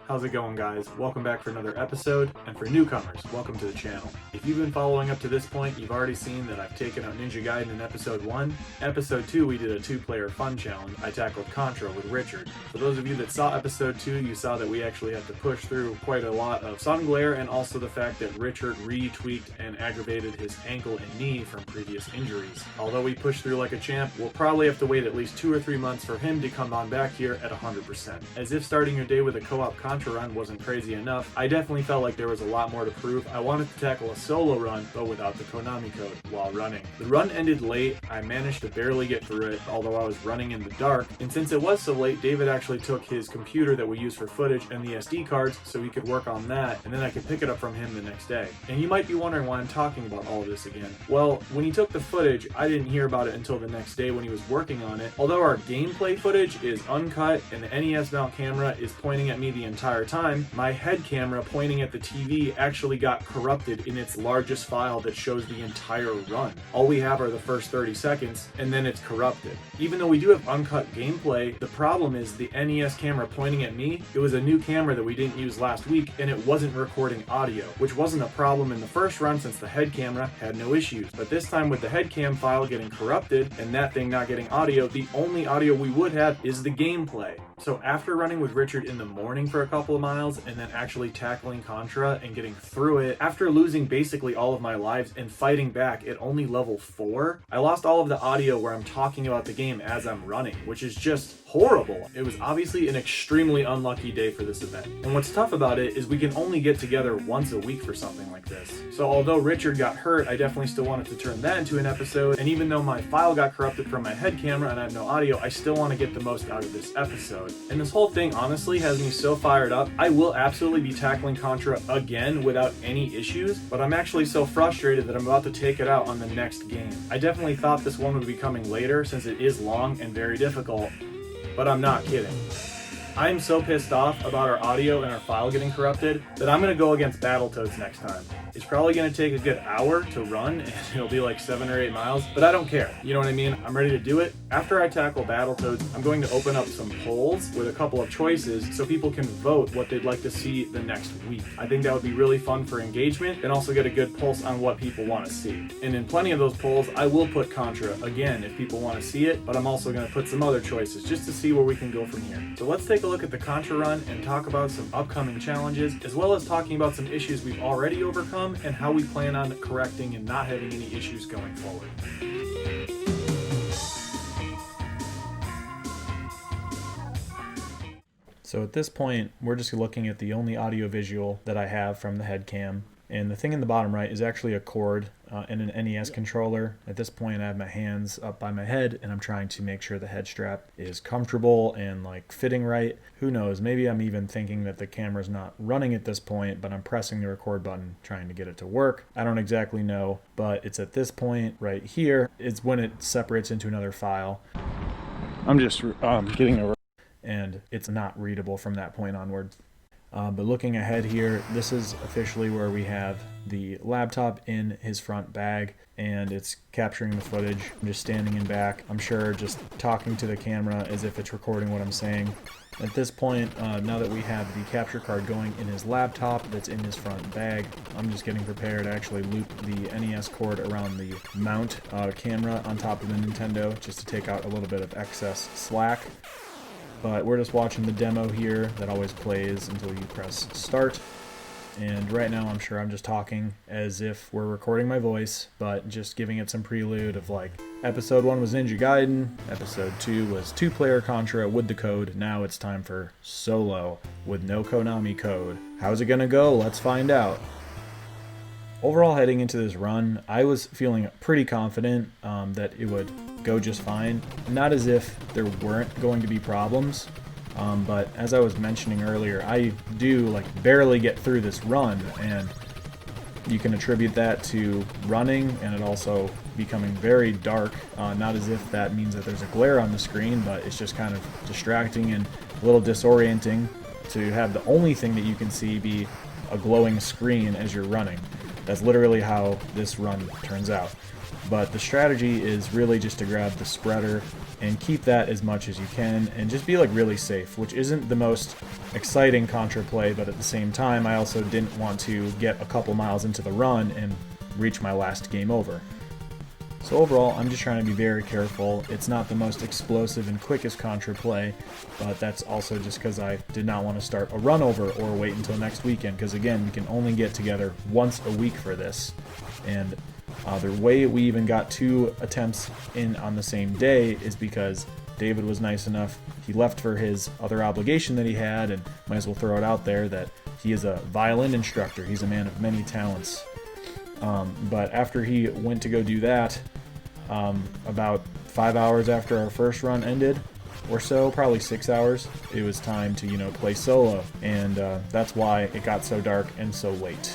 How's it going, guys? Welcome back for another episode, and for newcomers, welcome to the channel. If you've been following up to this point, you've already seen that I've taken out Ninja Gaiden in episode 1. Episode 2, we did a 2-player fun challenge. I tackled Contra with Richard. For those of you that saw episode 2, you saw that we actually had to push through quite a lot of sun glare, and also the fact that Richard re-tweaked and aggravated his ankle and knee from previous injuries. Although we pushed through like a champ, we'll probably have to wait at least 2 or 3 months for him to come on back here at 100%. As if starting your day with a co-op Contra run wasn't crazy enough, I definitely felt like there was a lot more to prove. I wanted to tackle a solo run, but without the Konami code while running. The run ended late. I managed to barely get through it, although I was running in the dark, and since it was so late, David actually took his computer that we use for footage and the SD cards so he could work on that, and then I could pick it up from him the next day. And you might be wondering why I'm talking about all of this again. Well, when he took the footage, I didn't hear about it until the next day when he was working on it. Although our gameplay footage is uncut and the NES mount camera is pointing at me the entire time, my head camera pointing at the TV actually got corrupted in its largest file that shows the entire run. All we have are the first 30 seconds, and then it's corrupted. Even though we do have uncut gameplay, the problem is the NES camera pointing at me, it was a new camera that we didn't use last week, and it wasn't recording audio, which wasn't a problem in the first run since the head camera had no issues. But this time with the head cam file getting corrupted, and that thing not getting audio, the only audio we would have is the gameplay. So after running with Richard in the morning for a couple of miles and then actually tackling Contra and getting through it, after losing basically all of my lives and fighting back at only level 4, I lost all of the audio where I'm talking about the game as I'm running, which is just horrible. It was obviously an extremely unlucky day for this event. And what's tough about it is we can only get together once a week for something like this. So although Richard got hurt, I definitely still wanted to turn that into an episode, and even though my file got corrupted from my head camera and I have no audio, I still want to get the most out of this episode. And this whole thing honestly has me so fired up. I will absolutely be tackling Contra again without any issues, but I'm actually so frustrated that I'm about to take it out on the next game. I definitely thought this one would be coming later since it is long and very difficult, but I'm not kidding. I'm so pissed off about our audio and our file getting corrupted that I'm going to go against Battletoads next time. It's probably going to take a good hour to run, and it'll be like 7 or 8 miles, but I don't care. You know what I mean? I'm ready to do it. After I tackle Battletoads, I'm going to open up some polls with a couple of choices so people can vote what they'd like to see the next week. I think that would be really fun for engagement and also get a good pulse on what people want to see. And in plenty of those polls, I will put Contra again if people want to see it, but I'm also going to put some other choices just to see where we can go from here. So let's take a look at the Contra run and talk about some upcoming challenges, as well as talking about some issues we've already overcome and how we plan on correcting and not having any issues going forward. So at this point, we're just looking at the only audio visual that I have from the head cam. And the thing in the bottom right is actually a cord and an NES controller. At this point, I have my hands up by my head and I'm trying to make sure the head strap is comfortable and like fitting right. Who knows, maybe I'm even thinking that the camera's not running at this point, but I'm pressing the record button trying to get it to work. I don't exactly know, but it's at this point right here, it's when it separates into another file. I'm just getting a and it's not readable from that point onward. But looking ahead here, this is officially where we have the laptop in his front bag and it's capturing the footage. I'm just standing in back, I'm sure just talking to the camera as if it's recording what I'm saying. At this point, now that we have the capture card going in his laptop that's in his front bag, I'm just getting prepared to actually loop the NES cord around the mount camera on top of the Nintendo just to take out a little bit of excess slack. But we're just watching the demo here that always plays until you press start. And right now I'm sure I'm just talking as if we're recording my voice, but just giving it some prelude of like, episode 1 was Ninja Gaiden, episode 2 was 2-player Contra with the code, now it's time for solo with no Konami code. How's it gonna go? Let's find out. Overall, heading into this run, I was feeling pretty confident that it would go just fine. Not as if there weren't going to be problems, but as I was mentioning earlier, I do like barely get through this run, and you can attribute that to running and it also becoming very dark. Not as if that means that there's a glare on the screen, but it's just kind of distracting and a little disorienting to have the only thing that you can see be a glowing screen as you're running. That's literally how this run turns out. But the strategy is really just to grab the spreader and keep that as much as you can, and just be like really safe, which isn't the most exciting Contra play, but at the same time I also didn't want to get a couple miles into the run and reach my last game over. So overall, I'm just trying to be very careful. It's not the most explosive and quickest Contra play, but that's also just because I did not want to start a run over or wait until next weekend, because again, we can only get together once a week for this. And the way we even got 2 attempts in on the same day is because David was nice enough. He left for his other obligation that he had, and might as well throw it out there that he is a violin instructor. He's a man of many talents. But after he went to go do that, about 5 hours after our first run ended, or so, probably 6 hours, it was time to, play solo, and that's why it got so dark and so late.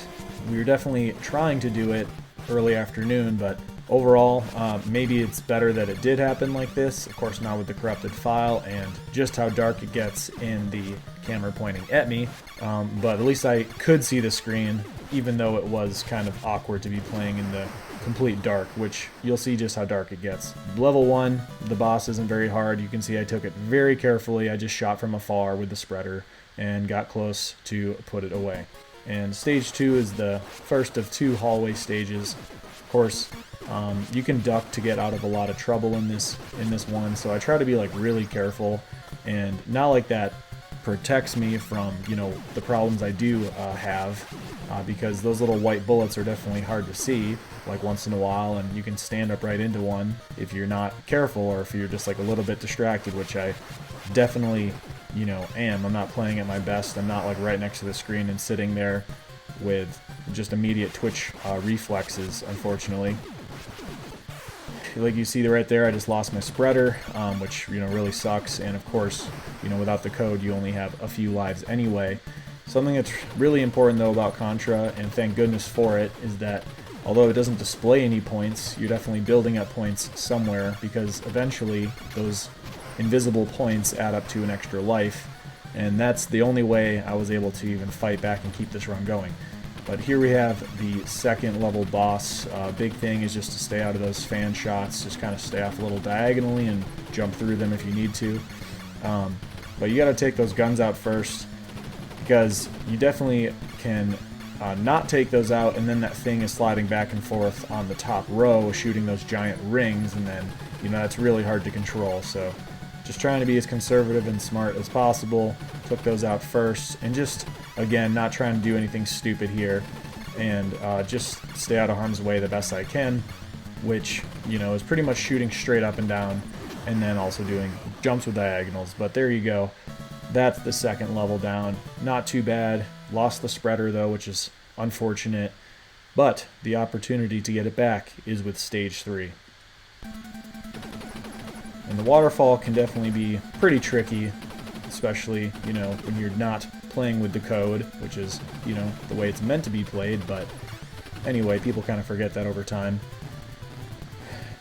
We were definitely trying to do it early afternoon, but overall, maybe it's better that it did happen like this, of course not with the corrupted file and just how dark it gets in the camera pointing at me, but at least I could see the screen, even though it was kind of awkward to be playing in the complete dark, which you'll see just how dark it gets. Level 1, the boss isn't very hard. You can see I took it very carefully. I just shot from afar with the spreader and got close to put it away. And stage 2 is the first of 2 hallway stages. Of course, you can duck to get out of a lot of trouble in this one, so I try to be like really careful, and not like that protects me from the problems I do have, because those little white bullets are definitely hard to see like once in a while, and you can stand up right into one if you're not careful, or if you're just like a little bit distracted, which I definitely am. I'm not playing at my best. I'm not like right next to the screen and sitting there with just immediate twitch reflexes, unfortunately. Like you see right there, I just lost my spreader, which really sucks, and of course without the code you only have a few lives anyway. Something that's really important though about Contra, and thank goodness for it, is that although it doesn't display any points, you're definitely building up points somewhere, because eventually those invisible points add up to an extra life, and that's the only way I was able to even fight back and keep this run going. But here we have the second level boss. Big thing is just to stay out of those fan shots, just kind of stay off a little diagonally and jump through them if you need to. But you gotta take those guns out first, because you definitely can not take those out, and then that thing is sliding back and forth on the top row, shooting those giant rings, and then that's really hard to control. So just trying to be as conservative and smart as possible. Took those out first, and just again not trying to do anything stupid here, and just stay out of harm's way the best I can, which is pretty much shooting straight up and down, and then also doing jumps with diagonals. But there you go. That's the second level down. Not too bad. Lost the spreader though, which is unfortunate, but the opportunity to get it back is with stage 3. And the waterfall can definitely be pretty tricky, especially when you're not playing with the code, which is the way it's meant to be played. But anyway, people kind of forget that over time.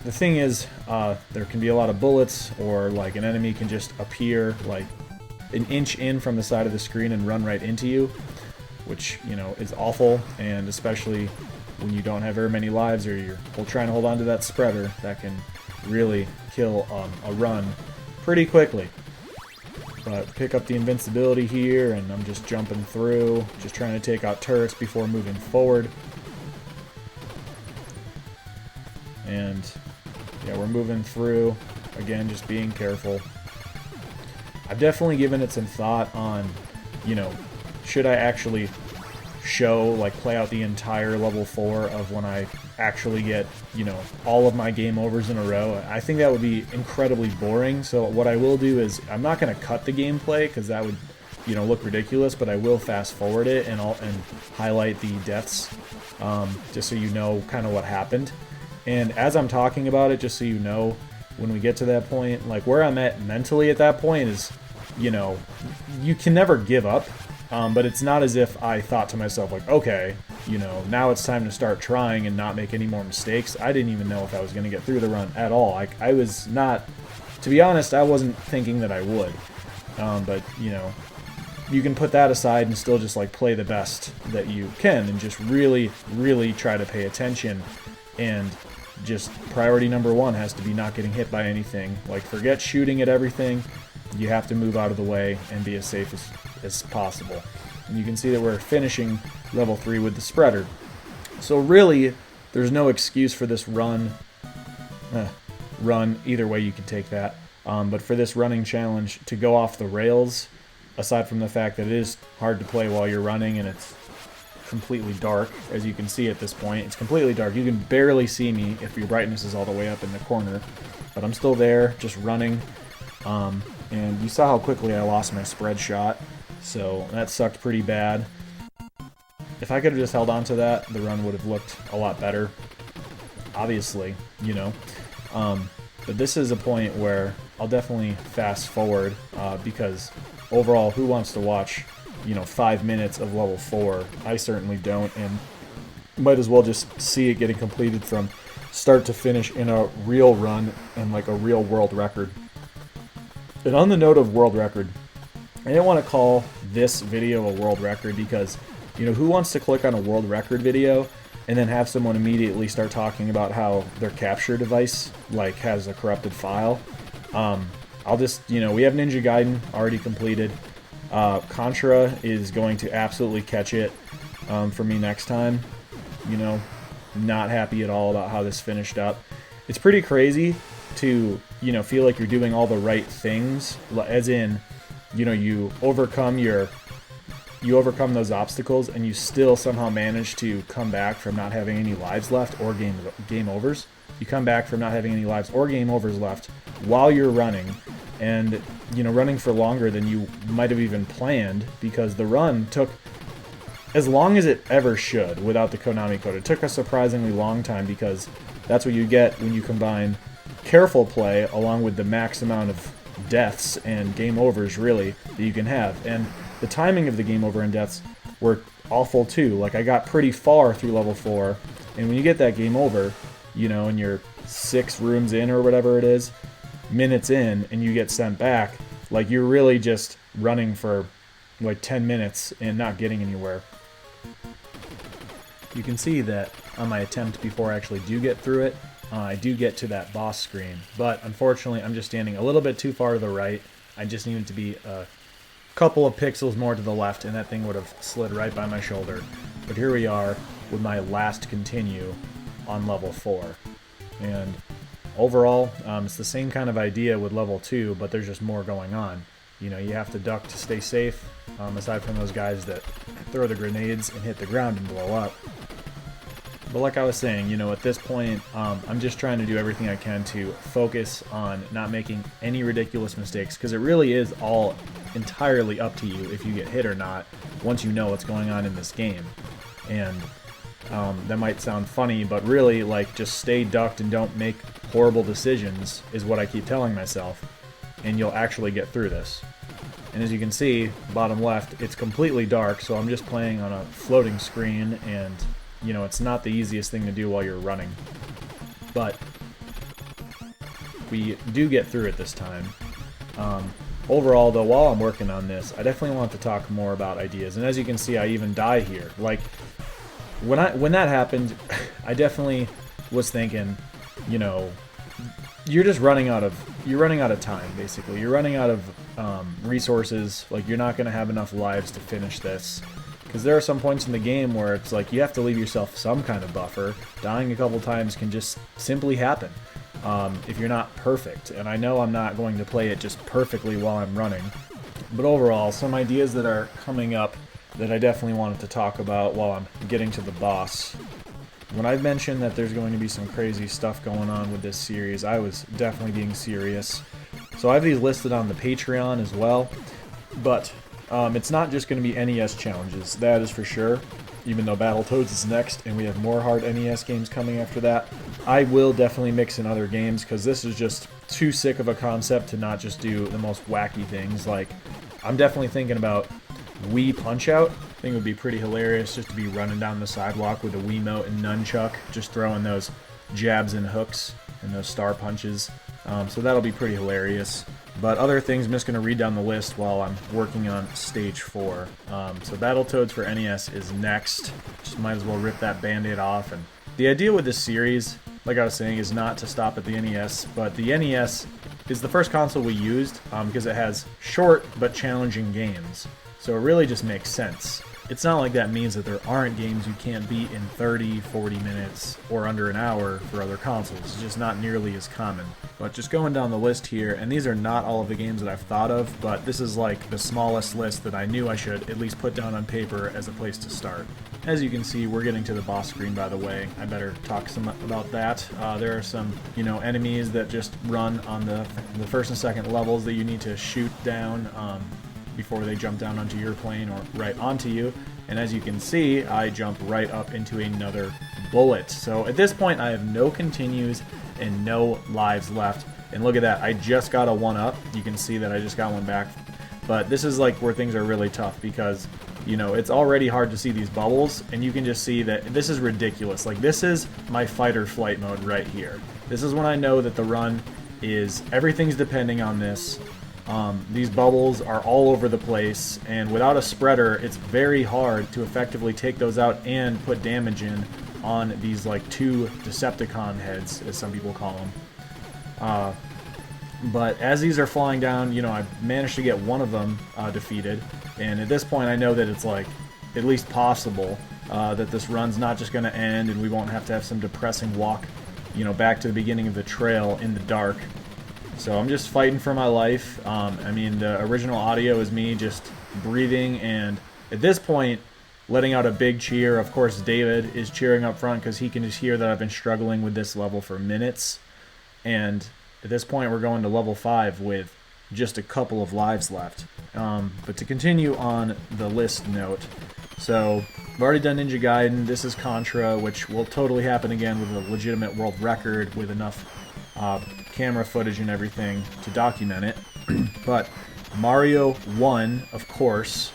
The thing is, there can be a lot of bullets, or like an enemy can just appear like an inch in from the side of the screen and run right into you, which is awful, and especially when you don't have very many lives, or you're trying to hold on to that spreader, that can really kill a run pretty quickly. But pick up the invincibility here, and I'm just jumping through, just trying to take out turrets before moving forward. And yeah, we're moving through, again just being careful. I've definitely given it some thought on, should I actually play out the entire level 4 of when I actually get, all of my game overs in a row. I think that would be incredibly boring, so what I will do is, I'm not going to cut the gameplay, because that would, look ridiculous, but I will fast forward it and highlight the deaths, just so you know kind of what happened. And as I'm talking about it, just so you know, when we get to that point, like where I'm at mentally at that point is, you can never give up, but it's not as if I thought to myself like, okay, now it's time to start trying and not make any more mistakes. I didn't even know if I was going to get through the run at all. I was not, to be honest, I wasn't thinking that I would, but you can put that aside and still just like play the best that you can, and just really, really try to pay attention and just priority number one has to be not getting hit by anything. Like, forget shooting at everything. You have to move out of the way and be as safe as possible. And you can see that we're finishing level 3 with the spreader. So really, there's no excuse for this run. Either way you can take that. But for this running challenge to go off the rails, aside from the fact that it is hard to play while you're running and it's completely dark, as you can see at this point, it's completely dark. You can barely see me if your brightness is all the way up in the corner, but I'm still there, just running. And you saw how quickly I lost my spread shot, so that sucked pretty bad. If I could have just held on to that, the run would have looked a lot better, obviously, you know. But this is a point where I'll definitely fast forward, because overall, who wants to watch, 5 minutes of level 4? I certainly don't, and might as well just see it getting completed from start to finish in a real run and like a real world record. And on the note of world record, I didn't want to call this video a world record because, who wants to click on a world record video and then have someone immediately start talking about how their capture device has a corrupted file? I'll just, we have Ninja Gaiden already completed. Contra is going to absolutely catch it for me next time. Not happy at all about how this finished up. It's pretty crazy to, feel like you're doing all the right things, as in, you overcome those obstacles and you still somehow manage to come back from not having any lives left or game overs. You come back from not having any lives or game overs left while you're running, and running for longer than you might have even planned, because the run took as long as it ever should without the Konami code. It took a surprisingly long time, because that's what you get when you combine careful play along with the max amount of deaths and game overs, really, that you can have. And the timing of the game over and deaths were awful too. Like, I got pretty far through level 4, and when you get that game over, and you're 6 rooms in or whatever it is, minutes in, and you get sent back, you're really just running for 10 minutes and not getting anywhere. You can see that on my attempt before I actually do get through it, I do get to that boss screen, but unfortunately I'm just standing a little bit too far to the right. I just needed to be a couple of pixels more to the left, and that thing would have slid right by my shoulder. But here we are with my last continue on level 4. And overall, it's the same kind of idea with level 2, but there's just more going on. You have to duck to stay safe, aside from those guys that throw the grenades and hit the ground and blow up. But like I was saying, at this point, I'm just trying to do everything I can to focus on not making any ridiculous mistakes, because it really is all entirely up to you if you get hit or not once you know what's going on in this game. And that might sound funny, but really, just stay ducked and don't make horrible decisions is what I keep telling myself, and you'll actually get through this. And as you can see, bottom left, it's completely dark, so I'm just playing on a floating screen, and it's not the easiest thing to do while you're running. But we do get through it this time. Overall, though, while I'm working on this, I definitely want to talk more about ideas. And as you can see, I even die here. When that happened, I definitely was thinking, you're just running out of time, basically. You're running out of resources. You're not going to have enough lives to finish this. Because there are some points in the game where it's you have to leave yourself some kind of buffer. Dying a couple times can just simply happen if you're not perfect. And I know I'm not going to play it just perfectly while I'm running. But overall, some ideas that are coming up that I definitely wanted to talk about while I'm getting to the boss. When I've mentioned that there's going to be some crazy stuff going on with this series, I was definitely being serious. So I have these listed on the Patreon as well. But it's not just going to be NES challenges, that is for sure. Even though Battletoads is next and we have more hard NES games coming after that, I will definitely mix in other games, because this is just too sick of a concept to not just do the most wacky things. I'm definitely thinking about Wii Punch-Out. I think it would be pretty hilarious just to be running down the sidewalk with a Wiimote and nunchuck, just throwing those jabs and hooks and those star punches. So that'll be pretty hilarious. But other things, I'm just going to read down the list while I'm working on Stage 4. So Battletoads for NES is next. Just might as well rip that Band-Aid off. And the idea with this series like I was saying, is not to stop at the NES, but the NES is the first console we used because it has short but challenging games. So it really just makes sense. It's not like that means that there aren't games you can't beat in 30, 40 minutes, or under an hour for other consoles. It's just not nearly as common. But just going down the list here, and these are not all of the games that I've thought of, but this is like the smallest list that I knew I should at least put down on paper as a place to start. As you can see, we're getting to the boss screen, by the way. I better talk some about that. There are some, enemies that just run on the first and second levels that you need to shoot down before they jump down onto your plane or right onto you. And as you can see, I jump right up into another bullet. So at this point, I have no continues and no lives left. And look at that, I just got a 1-up. You can see that I just got one back. But this is like where things are really tough because, it's already hard to see these bubbles, and you can just see that this is ridiculous. Like, this is my fight or flight mode right here. This is when I know that the run is, everything's depending on this. These bubbles are all over the place, and without a spreader, it's very hard to effectively take those out and put damage in on these, like, 2 Decepticon heads, as some people call them. But as these are flying down, I've managed to get one of them defeated, and at this point I know that it's, like, at least possible that this run's not just going to end and we won't have to have some depressing walk, back to the beginning of the trail in the dark. So I'm just fighting for my life. The original audio is me just breathing, and at this point, letting out a big cheer. Of course, David is cheering up front because he can just hear that I've been struggling with this level for minutes. And at this point, we're going to level 5 with just a couple of lives left. But to continue on the list note, so I've already done Ninja Gaiden. This is Contra, which will totally happen again with a legitimate world record with enough camera footage and everything to document it. But Mario 1, of course,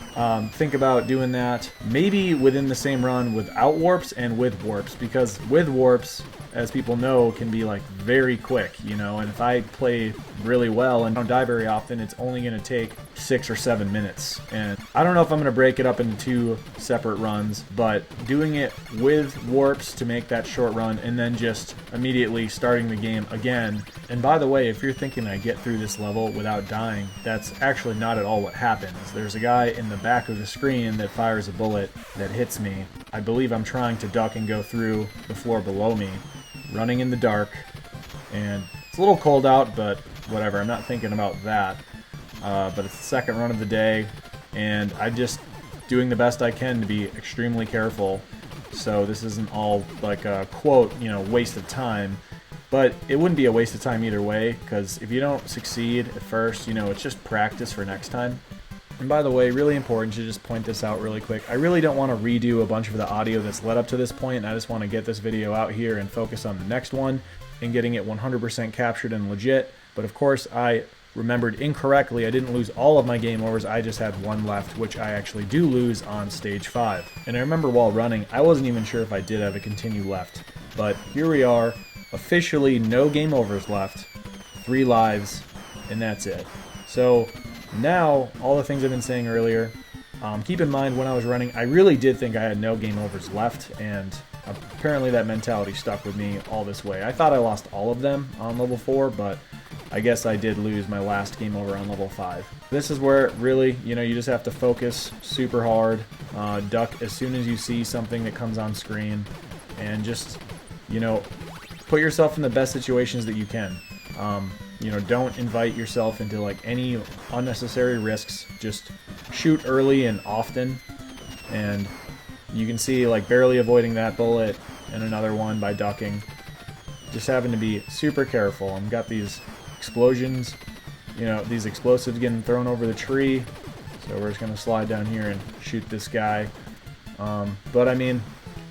think about doing that maybe within the same run without warps and with warps, because with warps, as people know, can be like very quick, and if I play really well and don't die very often, it's only going to take 6 or 7 minutes. And I don't know if I'm going to break it up into 2 separate runs, but doing it with warps to make that short run and then just immediately starting the game again. And by the way, if you're thinking I get through this level without dying, that's actually not at all what happens. There's a guy in the back of the screen that fires a bullet that hits me. I believe I'm trying to duck and go through the floor below me, running in the dark, and it's a little cold out, but whatever, I'm not thinking about that. But it's the second run of the day, and I'm just doing the best I can to be extremely careful, so this isn't all like a quote, waste of time, but it wouldn't be a waste of time either way, because if you don't succeed at first, it's just practice for next time. And by the way, really important to just point this out really quick, I really don't want to redo a bunch of the audio that's led up to this point, and I just want to get this video out here and focus on the next one and getting it 100% captured and legit. But of course, I remembered incorrectly. I didn't lose all of my game overs, I just had one left, which I actually do lose on stage 5. And I remember while running, I wasn't even sure if I did have a continue left. But here we are, officially no game overs left, 3 lives, and that's it. So now, all the things I've been saying earlier, keep in mind when I was running, I really did think I had no game overs left, and apparently that mentality stuck with me all this way. I thought I lost all of them on level 4, but I guess I did lose my last game over on level 5. This is where really, you just have to focus super hard, duck as soon as you see something that comes on screen, and just, put yourself in the best situations that you can. Don't invite yourself into like any unnecessary risks. Just shoot early and often, and you can see like barely avoiding that bullet and another one by ducking. Just having to be super careful. I've got these explosions, these explosives getting thrown over the tree, so we're just gonna slide down here and shoot this guy. But I mean,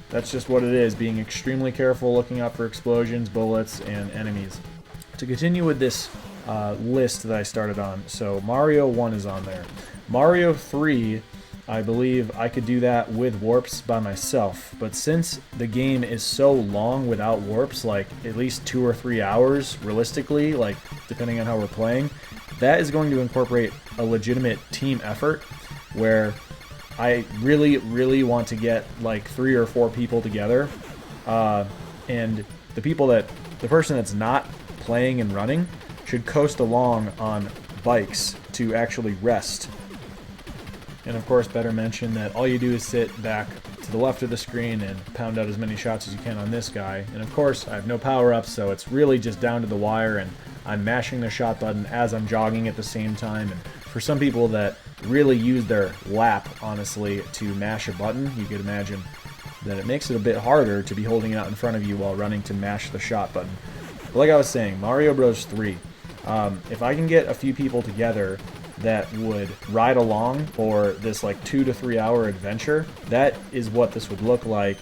that's just what it is, being extremely careful, looking out for explosions, bullets, and enemies. To continue with this list that I started on, so Mario 1 is on there. Mario 3, I believe I could do that with warps by myself, but since the game is so long without warps, like at least 2 or 3 hours, realistically, like depending on how we're playing, that is going to incorporate a legitimate team effort, where I really, really want to get like 3 or 4 people together, and the person that's not playing and running should coast along on bikes to actually rest. And of course, better mention that all you do is sit back to the left of the screen and pound out as many shots as you can on this guy. And of course, I have no power-ups, so it's really just down to the wire, and I'm mashing the shot button as I'm jogging at the same time. And for some people that really use their lap, honestly, to mash a button, you could imagine that it makes it a bit harder to be holding it out in front of you while running to mash the shot button. But like I was saying, Mario Bros. 3, if I can get a few people together that would ride along for this like 2 to 3 hour adventure, that is what this would look like.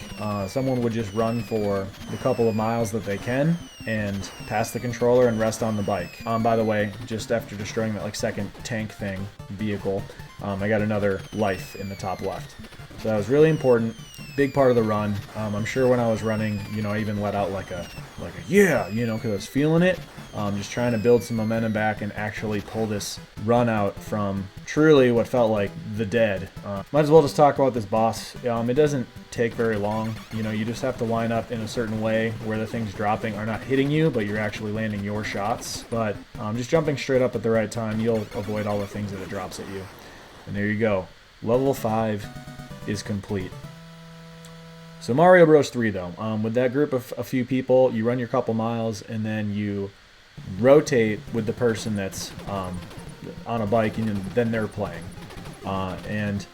Someone would just run for the couple of miles that they can and pass the controller and rest on the bike. By the way, just after destroying that like second tank thing vehicle, I got another life in the top left. So that was really important, big part of the run. I'm sure when I was running, I even let out like a yeah, because I was feeling it. Just trying to build some momentum back and actually pull this run out from truly what felt like the dead. Might as well just talk about this boss. It doesn't take very long. You just have to line up in a certain way where the things dropping are not hitting you, but you're actually landing your shots. But just jumping straight up at the right time, you'll avoid all the things that it drops at you. And there you go. Level 5 is complete. So Mario Bros. 3 though, with that group of a few people, you run your couple miles and then you rotate with the person that's on a bike, and then they're playing. And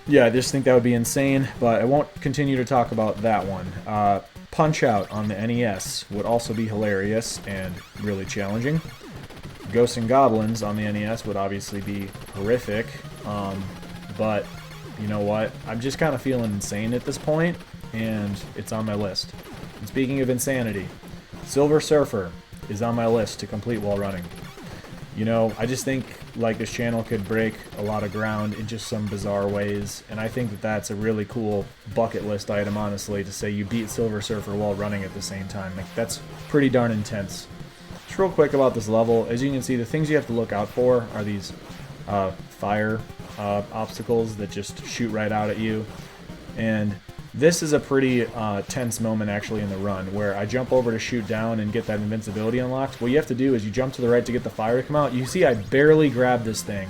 yeah, I just think that would be insane, but I won't continue to talk about that one. Punch-Out on the NES would also be hilarious and really challenging. Ghosts and Goblins on the NES would obviously be horrific, but you know what? I'm just kind of feeling insane at this point, and it's on my list. And speaking of insanity, Silver Surfer is on my list to complete while running. I just think like this channel could break a lot of ground in just some bizarre ways, and I think that that's a really cool bucket list item, honestly, to say you beat Silver Surfer while running at the same time. Like, that's pretty darn intense. Just real quick about this level, as you can see, the things you have to look out for are these fire obstacles that just shoot right out at you, and this is a pretty tense moment actually in the run, where I jump over to shoot down and get that invincibility unlocked. What you have to do is you jump to the right to get the fire to come out. You see I barely grab this thing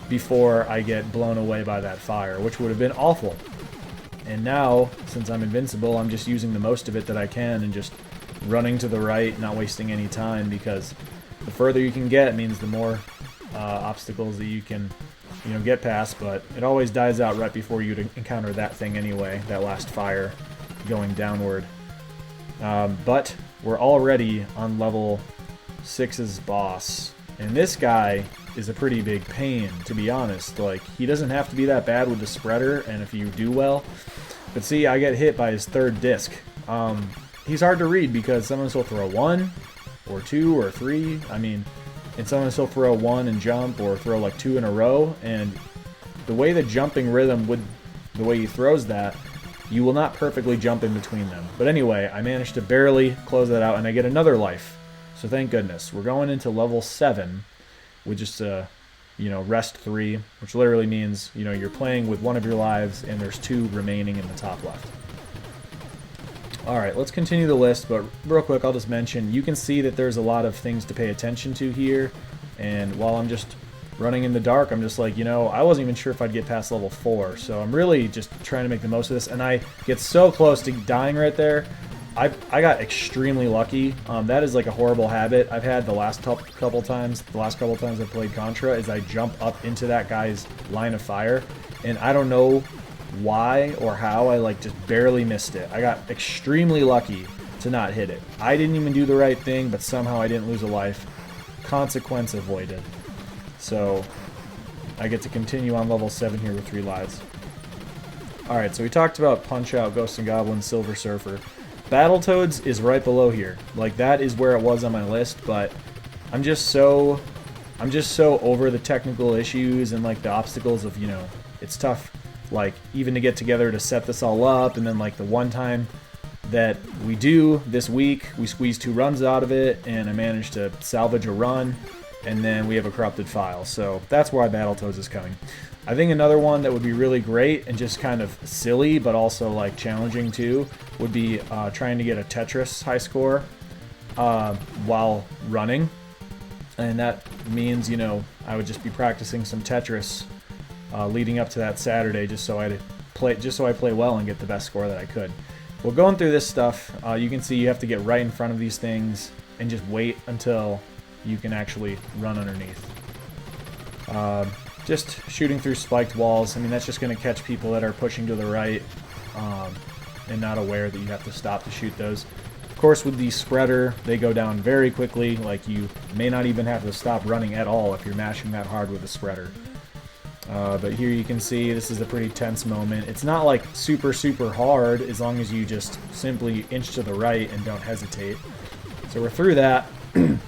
before I get blown away by that fire, which would have been awful. And now, since I'm invincible, I'm just using the most of it that I can and just running to the right, not wasting any time, because the further you can get means the more obstacles that you can get past, but it always dies out right before you encounter that thing anyway, that last fire going downward. But we're already on level 6's boss, and this guy is a pretty big pain, to be honest. Like, he doesn't have to be that bad with the spreader, and if you do well, but see, I get hit by his third disc. He's hard to read because sometimes he'll throw 1 or 2 or 3. And sometimes he'll throw 1 and jump, or throw like 2 in a row, and the way the jumping rhythm with the way he throws that, you will not perfectly jump in between them. But anyway, I managed to barely close that out, and I get another life. So thank goodness. We're going into level 7 with just rest 3, which literally means, you're playing with 1 of your lives, and there's 2 remaining in the top left. Alright, let's continue the list, but real quick I'll just mention, you can see that there's a lot of things to pay attention to here, and while I'm just running in the dark, I'm just like, I wasn't even sure if I'd get past level 4, so I'm really just trying to make the most of this, and I get so close to dying right there. I got extremely lucky. That is like a horrible habit I've had the last couple times I've played Contra, is I jump up into that guy's line of fire, and I don't know why or how I just barely missed it. I got extremely lucky to not hit it. I didn't even do the right thing, but somehow I didn't lose a life. Consequence avoided. So I get to continue on level 7 here with 3 lives. Alright, so we talked about Punch-Out, Ghosts and Goblins, Silver Surfer. Battletoads is right below here. Like, that is where it was on my list, but I'm just so over the technical issues and the obstacles of, it's tough, even to get together to set this all up, and then the one time that we do this week, we squeeze 2 runs out of it, and I managed to salvage a run, and then we have a corrupted file. So that's why Battletoads is coming. I think another one that would be really great and just kind of silly, but also like challenging too, would be trying to get a Tetris high score while running. And that means, you know, I would just be practicing some Tetris leading up to that Saturday, just so I play well and get the best score that I could. Well, going through this stuff, you can see you have to get right in front of these things and just wait until you can actually run underneath. Just shooting through spiked walls, I mean, that's just going to catch people that are pushing to the right and not aware that you have to stop to shoot those. Of course, with the spreader, they go down very quickly. Like, you may not even have to stop running at all if you're mashing that hard with the spreader. But here you can see this is a pretty tense moment. It's not like super hard as long as you just simply inch to the right and don't hesitate. So we're through that.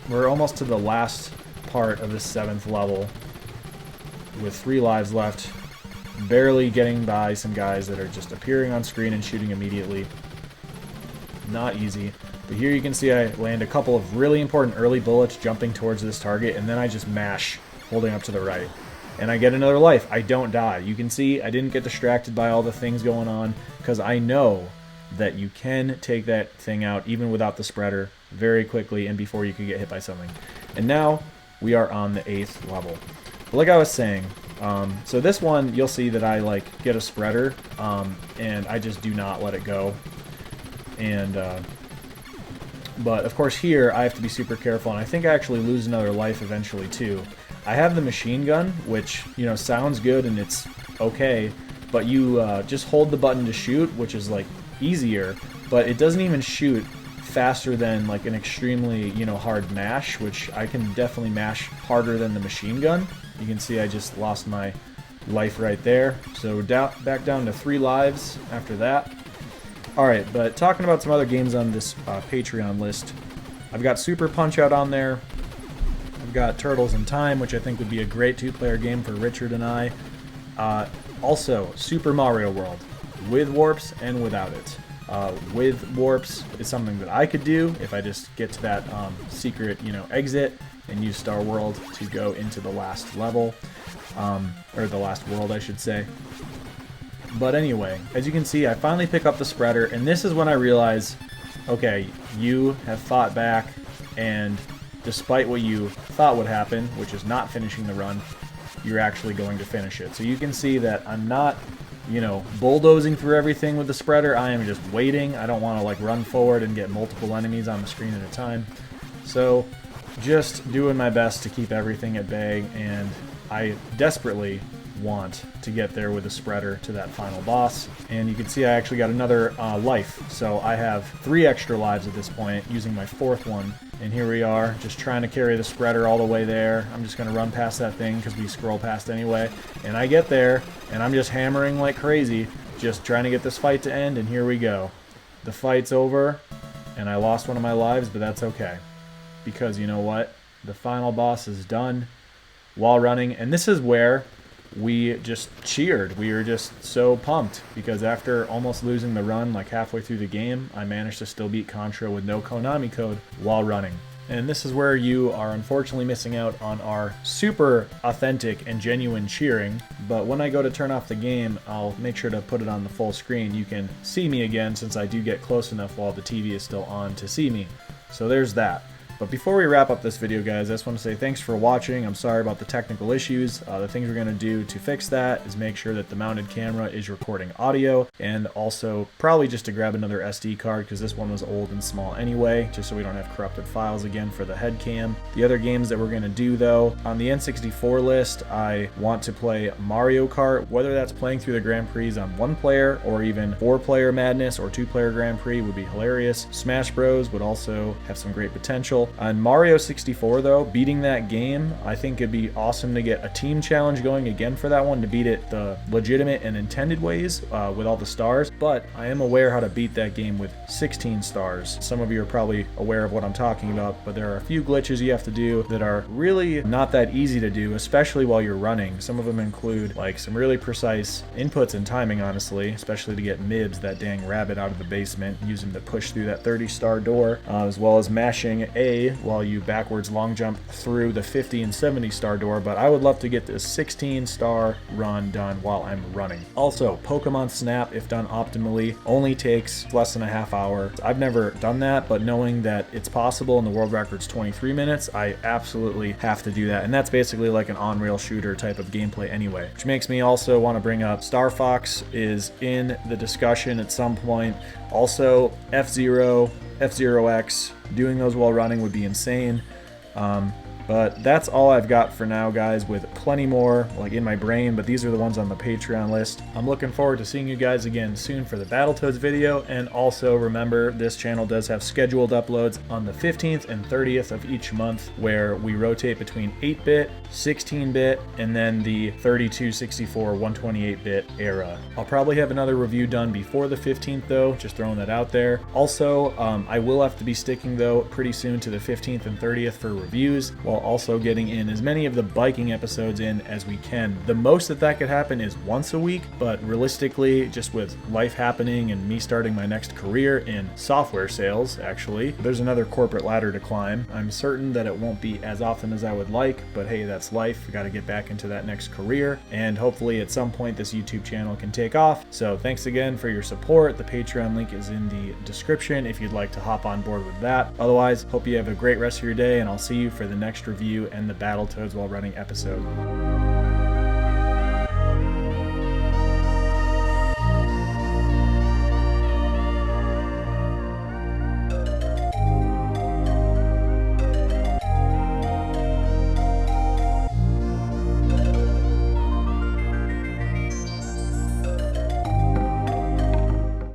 We're almost to the last part of the 7th level with 3 lives left, barely getting by some guys that are just appearing on screen and shooting immediately. Not easy. But here you can see I land a couple of really important early bullets jumping towards this target, and then I just mash, holding up to the right. And I get another life. I don't die. You can see I didn't get distracted by all the things going on, because I know that you can take that thing out even without the spreader very quickly and before you can get hit by something. And now we are on the 8th level. But like I was saying, so this one you'll see that I like get a spreader and I just do not let it go. And but of course here I have to be super careful, and I think I actually lose another life eventually too. I have the machine gun, which, you know, sounds good and it's okay, but you just hold the button to shoot, which is like easier, but it doesn't even shoot faster than like an extremely, you know, hard mash, which I can definitely mash harder than the machine gun. You can see I just lost my life right there. So back down to 3 lives after that. Alright, but talking about some other games on this Patreon list, I've got Super Punch-Out on there. I've got Turtles in Time, which I think would be a great 2-player game for Richard and I. Also, Super Mario World, with warps and without it. With warps is something that I could do if I just get to that secret, you know, exit and use Star World to go into the last level, or the last world, I should say. But anyway, as you can see, I finally pick up the spreader, and this is when I realize, okay, you have fought back, and despite what you thought would happen, which is not finishing the run, you're actually going to finish it. So you can see that I'm not, you know, bulldozing through everything with the spreader. I am just waiting. I don't want to like run forward and get multiple enemies on the screen at a time. So just doing my best to keep everything at bay, and I desperately want to get there with the spreader to that final boss. And you can see I actually got another life, so I have 3 extra lives at this point, using my 4th one. And here we are, just trying to carry the spreader all the way there. I'm just going to run past that thing because we scroll past anyway. And I get there, and I'm just hammering like crazy, just trying to get this fight to end, and here we go. The fight's over, and I lost one of my lives, but that's okay. Because you know what? The final boss is done while running, and this is where we just cheered. We were just so pumped, because after almost losing the run like halfway through the game, I managed to still beat Contra with no Konami code while running. And this is where you are unfortunately missing out on our super authentic and genuine cheering. But when I go to turn off the game, I'll make sure to put it on the full screen. You can see me again, since I do get close enough while the TV is still on to see me. So there's that. But before we wrap up this video, guys, I just want to say thanks for watching. I'm sorry about the technical issues. The things we're going to do to fix that is make sure that the mounted camera is recording audio, and also probably just to grab another SD card, because this one was old and small anyway, just so we don't have corrupted files again for the head cam. The other games that we're going to do, though, on the N64 list, I want to play Mario Kart, whether that's playing through the Grand Prix on 1 player or even 4-player madness or 2-player Grand Prix would be hilarious. Smash Bros would also have some great potential. On Mario 64, though, beating that game, I think it'd be awesome to get a team challenge going again for that one, to beat it the legitimate and intended ways with all the stars. But I am aware how to beat that game with 16 stars. Some of you are probably aware of what I'm talking about, but there are a few glitches you have to do that are really not that easy to do, especially while you're running. Some of them include like some really precise inputs and timing, honestly, especially to get Mibs, that dang rabbit, out of the basement, use him to push through that 30-star door, as well as mashing A stay while you backwards long jump through the 50 and 70 star door, but I would love to get this 16 star run done while I'm running. Also, Pokemon Snap, if done optimally, only takes less than a half hour. I've never done that, but knowing that it's possible and the world record's 23 minutes, I absolutely have to do that. And that's basically like an on-rail shooter type of gameplay anyway, which makes me also want to bring up Star Fox is in the discussion at some point. Also, F-Zero, F-Zero X, doing those while running would be insane. But that's all I've got for now, guys, with plenty more like in my brain, but these are the ones on the Patreon list. I'm looking forward to seeing you guys again soon for the Battletoads video, and also remember, this channel does have scheduled uploads on the 15th and 30th of each month, where we rotate between 8-bit, 16-bit, and then the 32, 64, 128-bit era. I'll probably have another review done before the 15th though, just throwing that out there. Also, I will have to be sticking though pretty soon to the 15th and 30th for reviews, while also getting in as many of the biking episodes in as we can. The most that could happen is once a week, but realistically, just with life happening and me starting my next career in software sales, actually, there's another corporate ladder to climb. I'm certain that it won't be as often as I would like, but hey, that's life. We got to get back into that next career, and hopefully at some point this YouTube channel can take off. So thanks again for your support. The Patreon link is in the description if you'd like to hop on board with that. Otherwise, hope you have a great rest of your day, and I'll see you for the next review and the Battletoads while running episode.